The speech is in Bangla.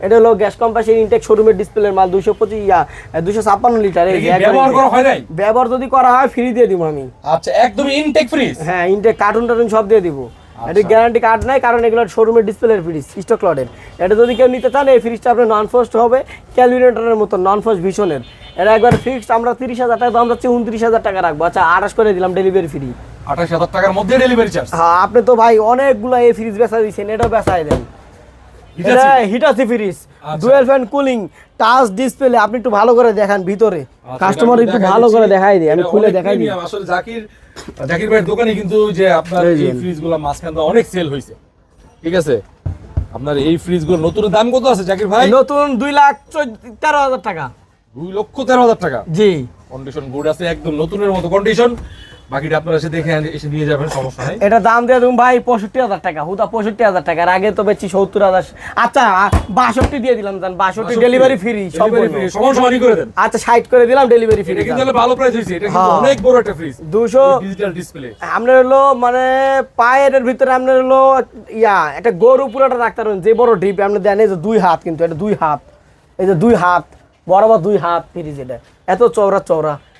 এটা হলো গ্যাস কম্প্রেসর ইনটেক শোরুমের ডিসপ্লের মাল 256 লিটার। এই ব্যবহার করা হয় নাই, ব্যবহার যদি করা হয় ফ্রি দিয়ে দিব আমি। আচ্ছা একদমই ইনটেক ফ্রিজ। হ্যাঁ ইনটেক কার্টুন টার্টুন সব দিয়ে দিব। এটা গ্যারান্টি কার্ড নাই, কারণ এগুলো শোরুমের ডিসপ্লের ফ্রিজ, স্টক লটের। এটা যদি কেউ নিতে চান এই ফ্রিজটা আপনার নন ফ্রস্ট হবে, ক্যালকুলেটরের মতো নন ফ্রস্ট ভীষণের। এটা একবার ফিক্সড আমরা 30,000 টাকা দাম যাচ্ছে, 29,000 টাকা রাখবো। আচ্ছা 28 করে দিলাম ডেলিভারি ফ্রি। 28,000 টাকার মধ্যে ডেলিভারি চার্জ। হ্যাঁ আপনি তো ভাই অনেকগুলো এই ফ্রিজ বেচা দিচ্ছেন, এটাও বেচাই দেন। এটা Hitachi fridge, dual fan cooling, touch display. আপনি একটু ভালো করে দেখান ভিতরে, কাস্টমার একটু ভালো করে দেখাই দিই, আমি খুলে দেখাই দিই। আসলে জাকির ভাইয়ের দোকানে কিন্তু যে আপনার এই ফ্রিজগুলো মাঝখানে অনেক সেল হয়েছে, ঠিক আছে? আপনার এই ফ্রিজগুলো নতুন দাম কত আছে জাকির ভাই? নতুন 2,13,000 টাকা। 2,13,000 টাকা। জি, কন্ডিশন গুড আছে, একদম নতুনের মতো কন্ডিশন। বাকিটা আপনারা এসে দেখে এসে নিয়ে যাবেন, সমস্যা নাই। এটা দাম দিয়ে দেবো ভাই 65,000 টাকা, হুদা 65,000 টাকার। আগে তো বেচি 70,000। আচ্ছা 62 দিয়ে দিলাম, জান 62 ডেলিভারি ফ্রি, সব সমান সমানই করে দেন। আচ্ছা 60 করে দিলাম ডেলিভারি ফ্রি। এটা কিন্তু ভালো প্রাইস হইছে, এটা কিন্তু অনেক বড় একটা ফ্রিজ, 200 ডিজিটাল ডিসপ্লে। আপনার হলো মানে পায়ের ভিতরে আপনার হলো একটা গরু পুরোটা রাখতে পারবেন, যে বড় ডিপ আপনি দেন। এই যে 2 হাত, কিন্তু এটা 2 হাত, এই যে 2 হাত বরাবর 2 হাত ফ্রিজ। এটা এত চওড়া চওড়া।